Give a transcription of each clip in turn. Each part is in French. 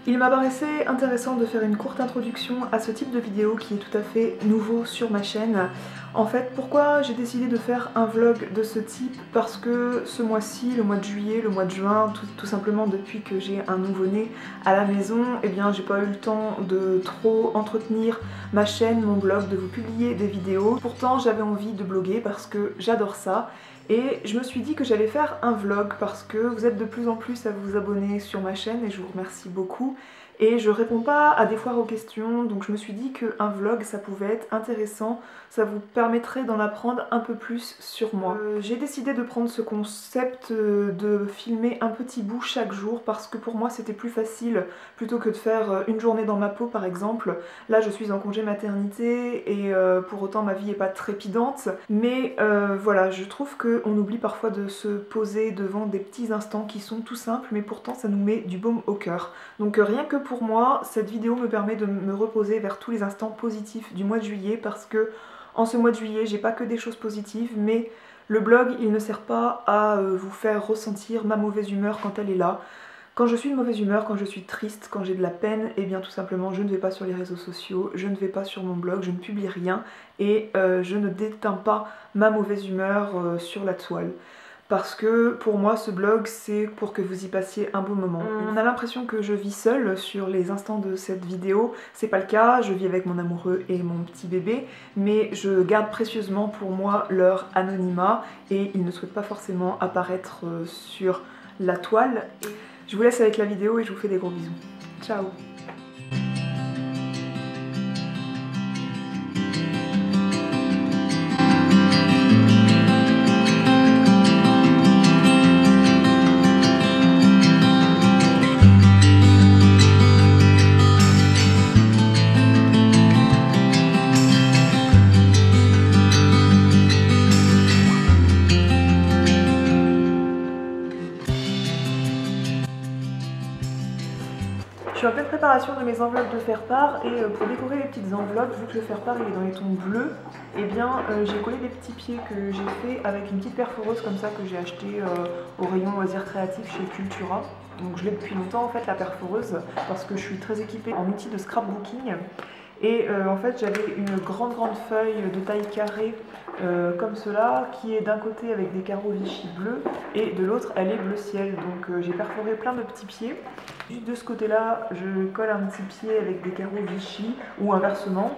Il m'apparaissait intéressant de faire une courte introduction à ce type de vidéo qui est tout à fait nouveau sur ma chaîne. En fait, pourquoi j'ai décidé de faire un vlog de ce type? Parce que ce mois-ci, le mois de juillet, le mois de juin, tout simplement depuis que j'ai un nouveau-né à la maison, eh bien j'ai pas eu le temps de trop entretenir ma chaîne, mon blog, de vous publier des vidéos. Pourtant j'avais envie de bloguer parce que j'adore ça. Et je me suis dit que j'allais faire un vlog parce que vous êtes de plus en plus à vous abonner sur ma chaîne et je vous remercie beaucoup. Et je réponds pas à des fois aux questions, donc je me suis dit qu'un vlog ça pouvait être intéressant, ça vous permettrait d'en apprendre un peu plus sur moi. J'ai décidé de prendre ce concept de filmer un petit bout chaque jour parce que pour moi c'était plus facile plutôt que de faire une journée dans ma peau par exemple. Là je suis en congé maternité et pour autant ma vie est pas trépidante, mais voilà, je trouve qu'on oublie parfois de se poser devant des petits instants qui sont tout simples mais pourtant ça nous met du baume au cœur. Donc rien que pour moi, cette vidéo me permet de me reposer vers tous les instants positifs du mois de juillet parce que en ce mois de juillet, j'ai pas que des choses positives, mais le blog, il ne sert pas à vous faire ressentir ma mauvaise humeur quand elle est là. Quand je suis de mauvaise humeur, quand je suis triste, quand j'ai de la peine, et bien tout simplement je ne vais pas sur les réseaux sociaux, je ne vais pas sur mon blog, je ne publie rien et je ne déteins pas ma mauvaise humeur sur la toile. Parce que pour moi ce blog c'est pour que vous y passiez un beau moment. On a l'impression que je vis seule sur les instants de cette vidéo, c'est pas le cas, je vis avec mon amoureux et mon petit bébé, mais je garde précieusement pour moi leur anonymat et ils ne souhaitent pas forcément apparaître sur la toile. Je vous laisse avec la vidéo et je vous fais des gros bisous. Ciao! Je suis en pleine préparation de mes enveloppes de faire-part et pour décorer les petites enveloppes, vu que le faire-part il est dans les tons bleus, et bien j'ai collé des petits pieds que j'ai fait avec une petite perforeuse comme ça que j'ai acheté au rayon loisirs créatifs chez Cultura. Donc je l'ai depuis longtemps en fait la perforeuse parce que je suis très équipée en outils de scrapbooking. Et en fait j'avais une grande feuille de taille carrée comme cela qui est d'un côté avec des carreaux Vichy bleus et de l'autre elle est bleu ciel. Donc j'ai perforé plein de petits pieds. Juste de ce côté là je colle un petit pied avec des carreaux Vichy ou inversement.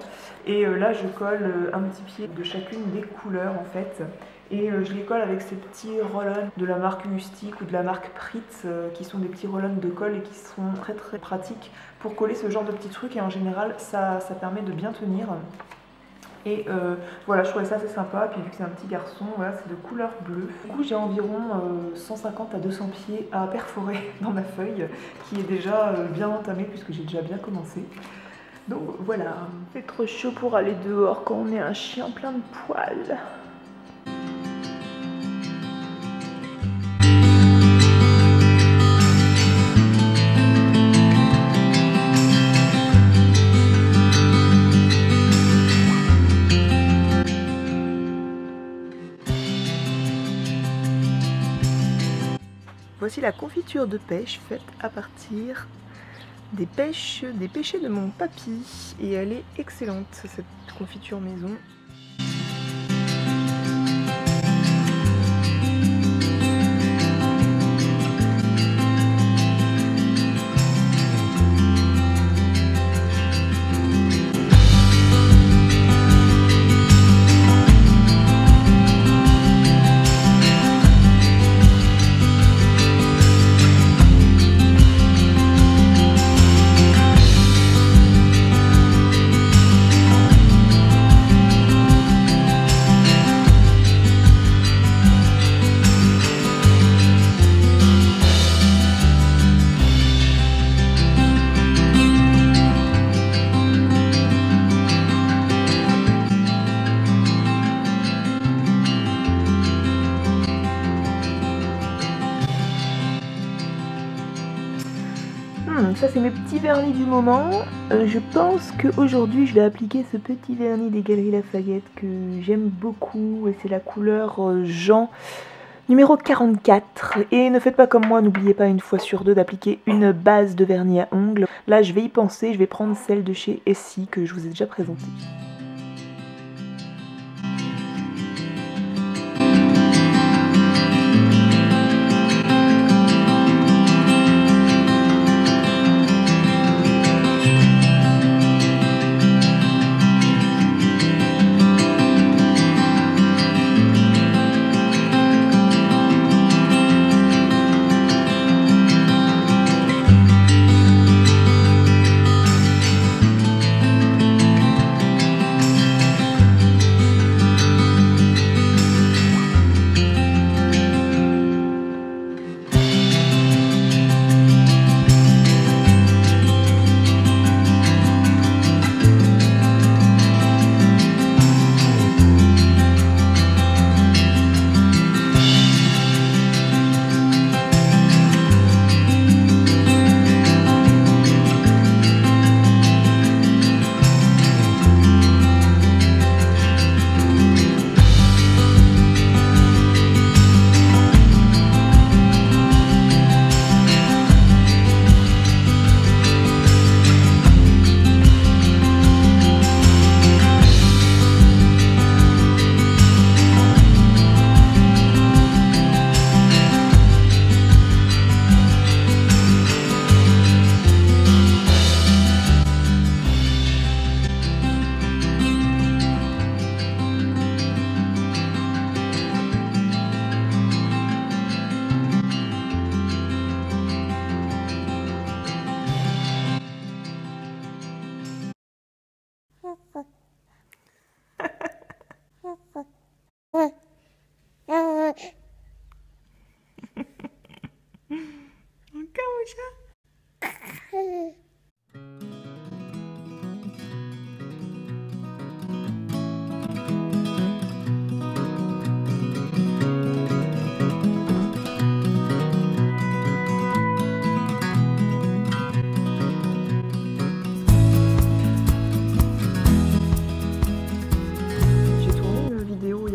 Et là je colle un petit pied de chacune des couleurs en fait. Et je les colle avec ces petits roll-on de la marque Ustic ou de la marque Pritz qui sont des petits roll-on de colle et qui sont très pratiques pour coller ce genre de petits trucs et en général ça permet de bien tenir. Et voilà, je trouvais ça assez sympa, puis vu que c'est un petit garçon, voilà, c'est de couleur bleue. Du coup j'ai environ 150 à 200 pieds à perforer dans ma feuille qui est déjà bien entamée puisque j'ai déjà bien commencé. Donc voilà, c'est trop chaud pour aller dehors quand on est un chien plein de poils. Voici la confiture de pêche faite à partir des pêchés de mon papy et elle est excellente cette confiture maison. Ça c'est mes petits vernis du moment. Je pense qu'aujourd'hui je vais appliquer ce petit vernis des Galeries Lafayette que j'aime beaucoup et c'est la couleur Jean Numéro 44, et ne faites pas comme moi, n'oubliez pas une fois sur deux d'appliquer une base de vernis à ongles. Là je vais y penser, je vais prendre celle de chez Essie que je vous ai déjà présentée.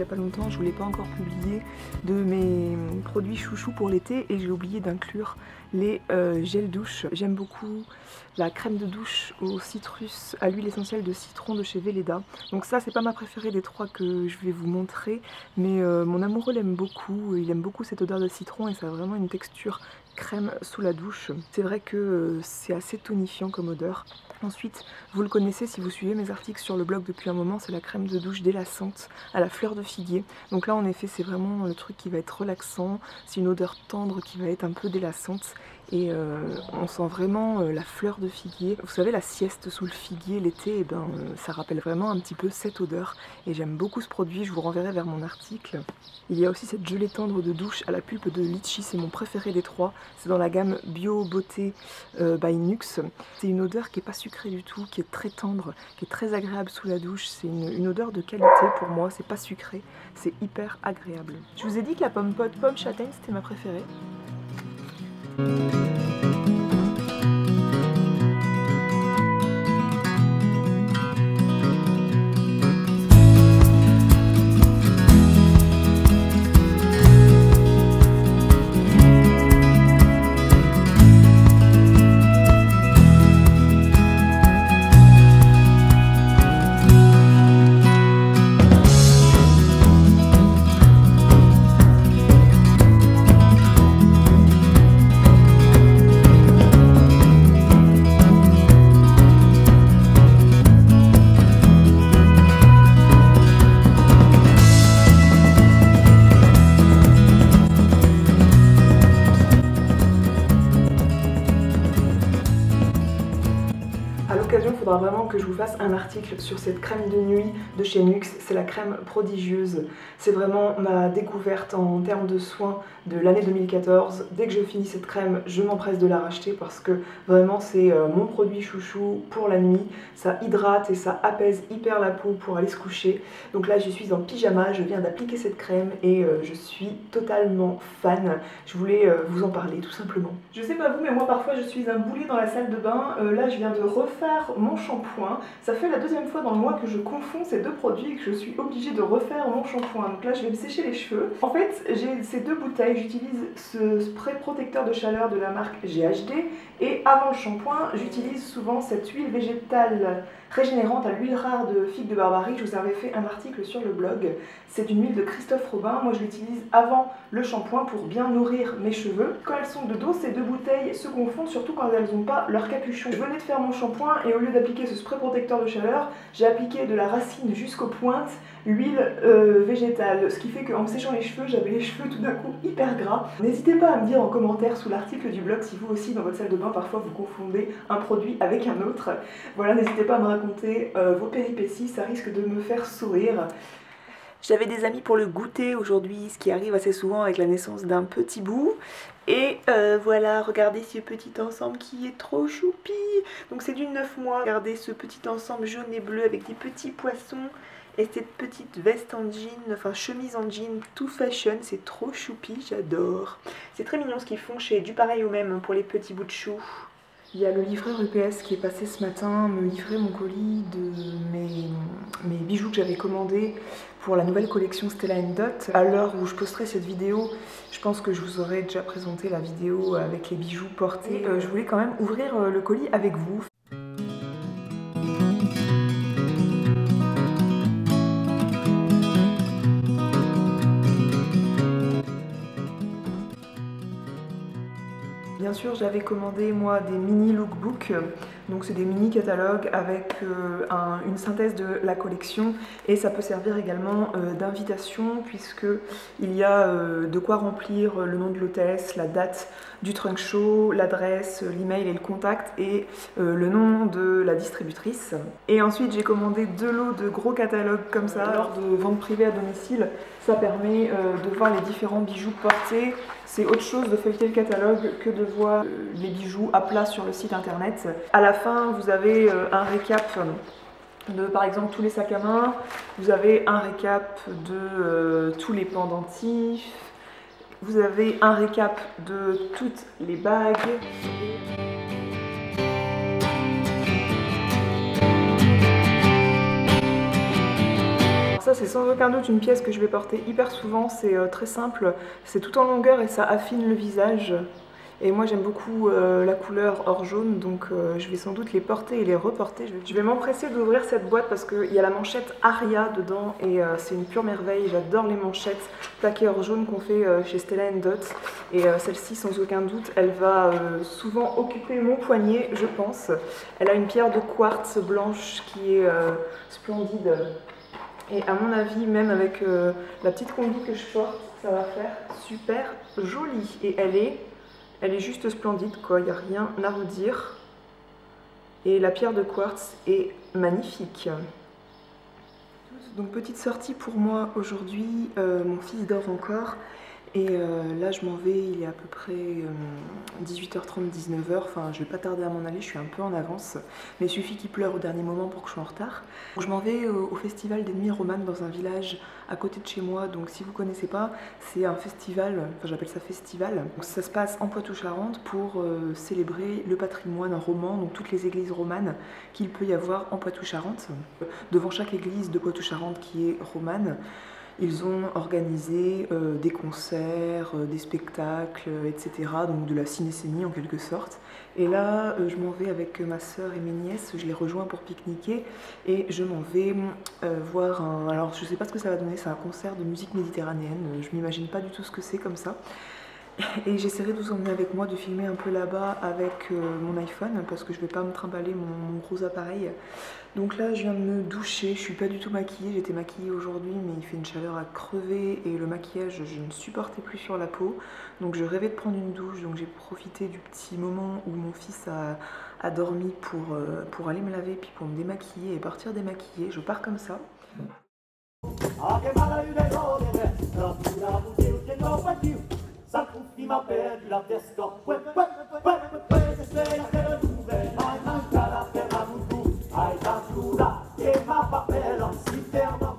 Pas longtemps, je voulais pas encore publier de mes produits chouchous pour l'été et j'ai oublié d'inclure les gels douche. J'aime beaucoup la crème de douche au citrus à l'huile essentielle de citron de chez Velleda. Donc ça c'est pas ma préférée des trois que je vais vous montrer, mais mon amoureux l'aime beaucoup, il aime beaucoup cette odeur de citron et ça a vraiment une texture crème sous la douche. C'est vrai que c'est assez tonifiant comme odeur. Ensuite, vous le connaissez si vous suivez mes articles sur le blog depuis un moment, c'est la crème de douche délassante à la fleur de figuier. Donc là en effet c'est vraiment le truc qui va être relaxant, c'est une odeur tendre qui va être un peu délassante et on sent vraiment la fleur de figuier. Vous savez la sieste sous le figuier l'été, ça rappelle vraiment un petit peu cette odeur et j'aime beaucoup ce produit, je vous renverrai vers mon article. Il y a aussi cette gelée tendre de douche à la pulpe de litchi, c'est mon préféré des trois, c'est dans la gamme Bio Beauté by Nuxe. C'est une odeur qui n'est pas sucrée du tout, qui est très tendre, qui est très agréable sous la douche, c'est une odeur de qualité pour moi, c'est pas sucré, c'est hyper agréable. Je vous ai dit que la pomme châtaigne c'était ma préférée. Il faudra vraiment que je vous fasse un article sur cette crème de nuit de chez Nuxe, c'est la crème prodigieuse. C'est vraiment ma découverte en termes de soins de l'année 2014. Dès que je finis cette crème, je m'empresse de la racheter parce que vraiment c'est mon produit chouchou pour la nuit. Ça hydrate et ça apaise hyper la peau pour aller se coucher. Donc là je suis en pyjama, je viens d'appliquer cette crème et je suis totalement fan. Je voulais vous en parler tout simplement. Je sais pas vous mais moi parfois je suis un boulet dans la salle de bain. Là je viens de refaire mon mon shampoing. Ça fait la deuxième fois dans le mois que je confonds ces deux produits et que je suis obligée de refaire mon shampoing. Donc là je vais me sécher les cheveux. En fait j'ai ces deux bouteilles, j'utilise ce spray protecteur de chaleur de la marque GHD et avant le shampoing j'utilise souvent cette huile végétale régénérante à l'huile rare de figue de Barbarie. Je vous avais fait un article sur le blog. C'est une huile de Christophe Robin. Moi je l'utilise avant le shampoing pour bien nourrir mes cheveux. Quand elles sont de dos, ces deux bouteilles se confondent, surtout quand elles n'ont pas leur capuchon. Je venais de faire mon shampoing et au lieu d'appliquer ce spray protecteur de chaleur, j'ai appliqué de la racine jusqu'aux pointes l'huile végétale, ce qui fait qu'en me séchant les cheveux, j'avais les cheveux tout d'un coup hyper gras. N'hésitez pas à me dire en commentaire sous l'article du blog si vous aussi dans votre salle de bain parfois vous confondez un produit avec un autre. Voilà, n'hésitez pas à me raconter vos péripéties, ça risque de me faire sourire. J'avais des amis pour le goûter aujourd'hui, ce qui arrive assez souvent avec la naissance d'un petit bout. Et voilà, regardez ce petit ensemble qui est trop choupi. Donc c'est du 9 mois. Regardez ce petit ensemble jaune et bleu avec des petits poissons. Et cette petite veste en jean, enfin chemise en jean, tout fashion, c'est trop choupi, j'adore. C'est très mignon ce qu'ils font chez Du Pareil au Même pour les petits bouts de chou. Il y a le livreur UPS qui est passé ce matin me livrer mon colis de mes bijoux que j'avais commandés pour la nouvelle collection Stella & Dot. À l'heure où je posterai cette vidéo, je pense que je vous aurai déjà présenté la vidéo avec les bijoux portés. Je voulais quand même ouvrir le colis avec vous. Bien sûr, j'avais commandé moi des mini lookbooks, donc c'est des mini catalogues avec une synthèse de la collection et ça peut servir également d'invitation puisque il y a de quoi remplir le nom de l'hôtesse, la date du trunk show, l'adresse, l'email et le contact et le nom de la distributrice. Et ensuite j'ai commandé 2 lots de gros catalogues comme ça. Lors de vente privée à domicile, ça permet de voir les différents bijoux portés. C'est autre chose de feuilleter le catalogue que de voir les bijoux à plat sur le site internet. À la fin, vous avez un récap de par exemple tous les sacs à main, vous avez un récap de tous les pendentifs, vous avez un récap de toutes les bagues. Ça c'est sans aucun doute une pièce que je vais porter hyper souvent, c'est très simple, c'est tout en longueur et ça affine le visage. Et moi j'aime beaucoup la couleur or jaune, donc je vais sans doute les porter et les reporter. Je vais m'empresser d'ouvrir cette boîte parce qu'il y a la manchette Aria dedans et c'est une pure merveille. J'adore les manchettes plaquées or jaune qu'on fait chez Stella & Dot. Et celle-ci sans aucun doute, elle va souvent occuper mon poignet, je pense. Elle a une pierre de quartz blanche qui est splendide. Et à mon avis, même avec la petite combi que je porte, ça va faire super joli. Et elle est juste splendide, quoi. Il n'y a rien à redire. Et la pierre de quartz est magnifique. Donc petite sortie pour moi aujourd'hui. Mon fils dort encore. Et là je m'en vais, il est à peu près 18h30, 19h, enfin je vais pas tarder à m'en aller, je suis un peu en avance, mais il suffit qu'il pleure au dernier moment pour que je sois en retard. Donc, je m'en vais au festival des Nuits Romanes dans un village à côté de chez moi, donc si vous connaissez pas, c'est un festival, enfin j'appelle ça festival. Donc, ça se passe en Poitou-Charentes pour célébrer le patrimoine roman, donc toutes les églises romanes qu'il peut y avoir en Poitou-Charentes. Devant chaque église de Poitou-Charentes qui est romane, ils ont organisé des concerts, des spectacles, etc. Donc de la cinécénie en quelque sorte. Et là, je m'en vais avec ma soeur et mes nièces, je les rejoins pour pique-niquer. Et je m'en vais voir un... Alors je sais pas ce que ça va donner, c'est un concert de musique méditerranéenne. Je m'imagine pas du tout ce que c'est comme ça. Et j'essaierai de vous emmener avec moi, de filmer un peu là-bas avec mon iPhone parce que je vais pas me trimballer mon gros appareil. Donc là je viens de me doucher, je suis pas du tout maquillée, j'étais maquillée aujourd'hui mais il fait une chaleur à crever et le maquillage je ne supportais plus sur la peau. Donc je rêvais de prendre une douche, donc j'ai profité du petit moment où mon fils a dormi pour aller me laver puis pour me démaquiller et partir démaquiller. Je pars comme ça. Última pedra desta ai da jura que ma papel se terna.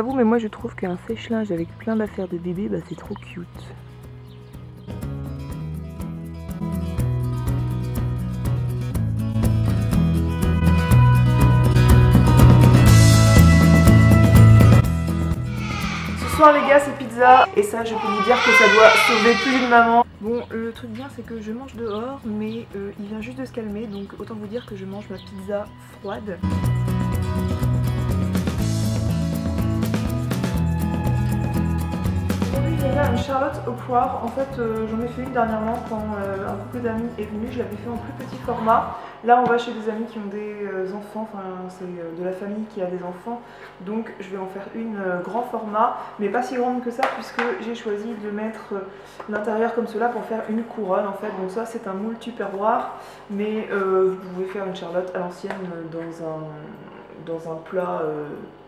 pas vous, mais moi je trouve qu'un sèche-linge avec plein d'affaires de bébé, bah c'est trop cute. Ce soir les gars, c'est pizza, et ça je peux vous dire que ça doit sauver plus d'une maman. Bon, le truc bien c'est que je mange dehors, mais il vient juste de se calmer, donc autant vous dire que je mange ma pizza froide. Aujourd'hui j'ai fait une charlotte aux poires. En fait j'en ai fait une dernièrement quand un couple d'amis est venu, je l'avais fait en plus petit format. Là on va chez des amis qui ont des enfants, enfin c'est de la famille qui a des enfants, donc je vais en faire une grand format, mais pas si grande que ça puisque j'ai choisi de mettre l'intérieur comme cela pour faire une couronne en fait. Donc ça c'est un moule tupperware, mais vous pouvez faire une charlotte à l'ancienne dans un plat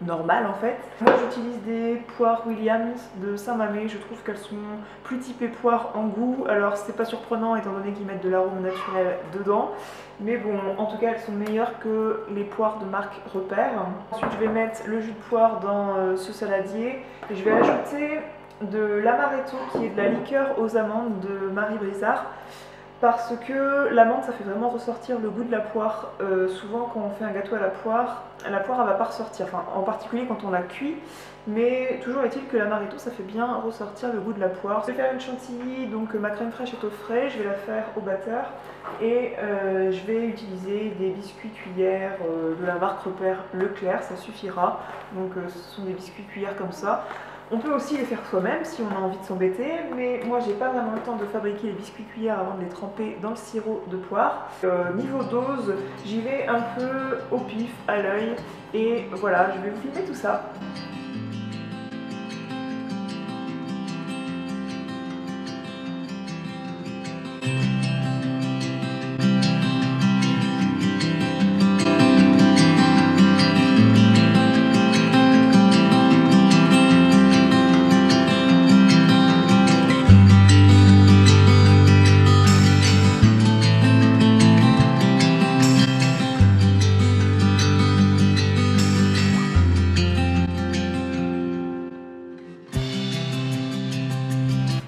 normal en fait. Moi j'utilise des poires Williams de Saint-Mammès, je trouve qu'elles sont plus typées poires en goût, alors c'est pas surprenant étant donné qu'ils mettent de l'arôme naturel dedans, mais bon en tout cas elles sont meilleures que les poires de marque Repère. Ensuite je vais mettre le jus de poire dans ce saladier et je vais ajouter de l'amaretto qui est de la liqueur aux amandes de Marie Brizard. Parce que l'amande ça fait vraiment ressortir le goût de la poire. Souvent quand on fait un gâteau à la poire elle va pas ressortir, enfin en particulier quand on la cuit, mais toujours est-il que l'amaretto ça fait bien ressortir le goût de la poire. Je vais faire une chantilly, donc ma crème fraîche est au frais, je vais la faire au batteur et je vais utiliser des biscuits cuillères de la marque Repère Leclerc, ça suffira. Donc ce sont des biscuits cuillères comme ça. On peut aussi les faire soi-même si on a envie de s'embêter, mais moi j'ai pas vraiment le temps de fabriquer les biscuits cuillères avant de les tremper dans le sirop de poire. Niveau dose, j'y vais un peu au pif, à l'œil, et voilà, je vais vous filmer tout ça.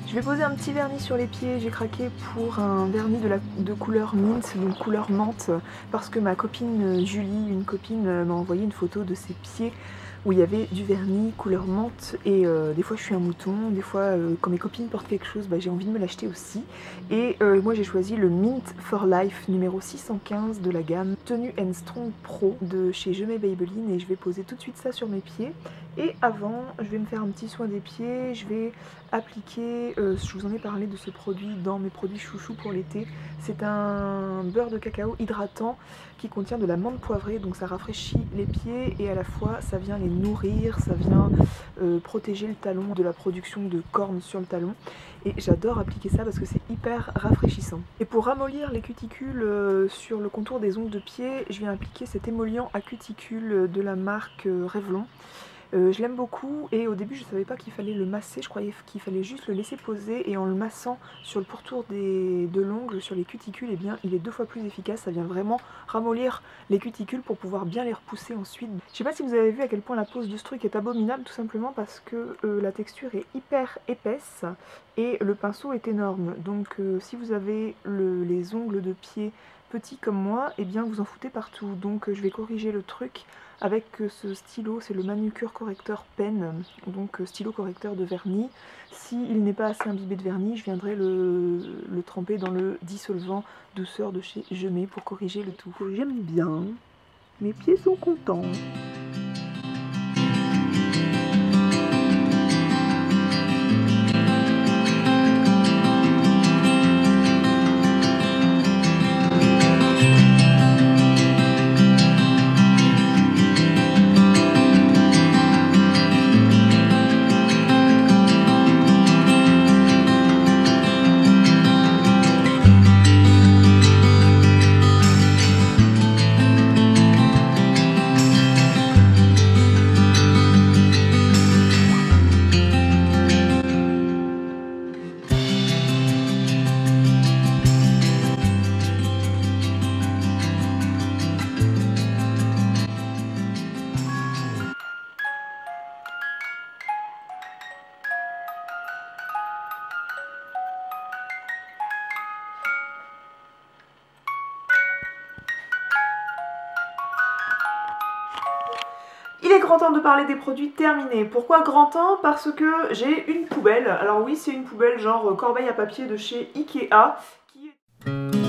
Je vais poser un petit vernis sur les pieds, j'ai craqué pour un vernis de couleur mint, donc couleur menthe, parce que ma copine Julie, une copine, m'a envoyé une photo de ses pieds où il y avait du vernis couleur menthe et des fois je suis un mouton, des fois quand mes copines portent quelque chose, bah, j'ai envie de me l'acheter aussi. Et moi j'ai choisi le Mint for Life numéro 615 de la gamme Tenue & Strong Pro de chez Je mets Maybelline, et je vais poser tout de suite ça sur mes pieds. Et avant, je vais me faire un petit soin des pieds, je vais appliquer, je vous en ai parlé de ce produit dans mes produits chouchous pour l'été. C'est un beurre de cacao hydratant qui contient de la menthe poivrée, donc ça rafraîchit les pieds et à la fois ça vient les nourrir, ça vient protéger le talon de la production de cornes sur le talon. Et j'adore appliquer ça parce que c'est hyper rafraîchissant. Et pour ramollir les cuticules sur le contour des ongles de pied, je viens appliquer cet émollient à cuticules de la marque Revlon. Je l'aime beaucoup et au début je savais pas qu'il fallait le masser, je croyais qu'il fallait juste le laisser poser, et en le massant sur le pourtour de l'ongle, sur les cuticules, et bien il est 2 fois plus efficace, ça vient vraiment ramollir les cuticules pour pouvoir bien les repousser ensuite. Je sais pas si vous avez vu à quel point la pose de ce truc est abominable, tout simplement parce que la texture est hyper épaisse et le pinceau est énorme, donc si vous avez les ongles de pied petits comme moi, et bien vous en foutez partout. Donc je vais corriger le truc avec ce stylo, c'est le Manucure Correcteur Pen, donc stylo correcteur de vernis. S'il n'est pas assez imbibé de vernis, je viendrai le tremper dans le dissolvant douceur de chez Je mets pour corriger le tout. J'aime bien, mes pieds sont contents. est grand temps de parler des produits terminés. Pourquoi grand temps? Parce que j'ai une poubelle. Alors oui, c'est une poubelle genre corbeille à papier de chez Ikea qui est...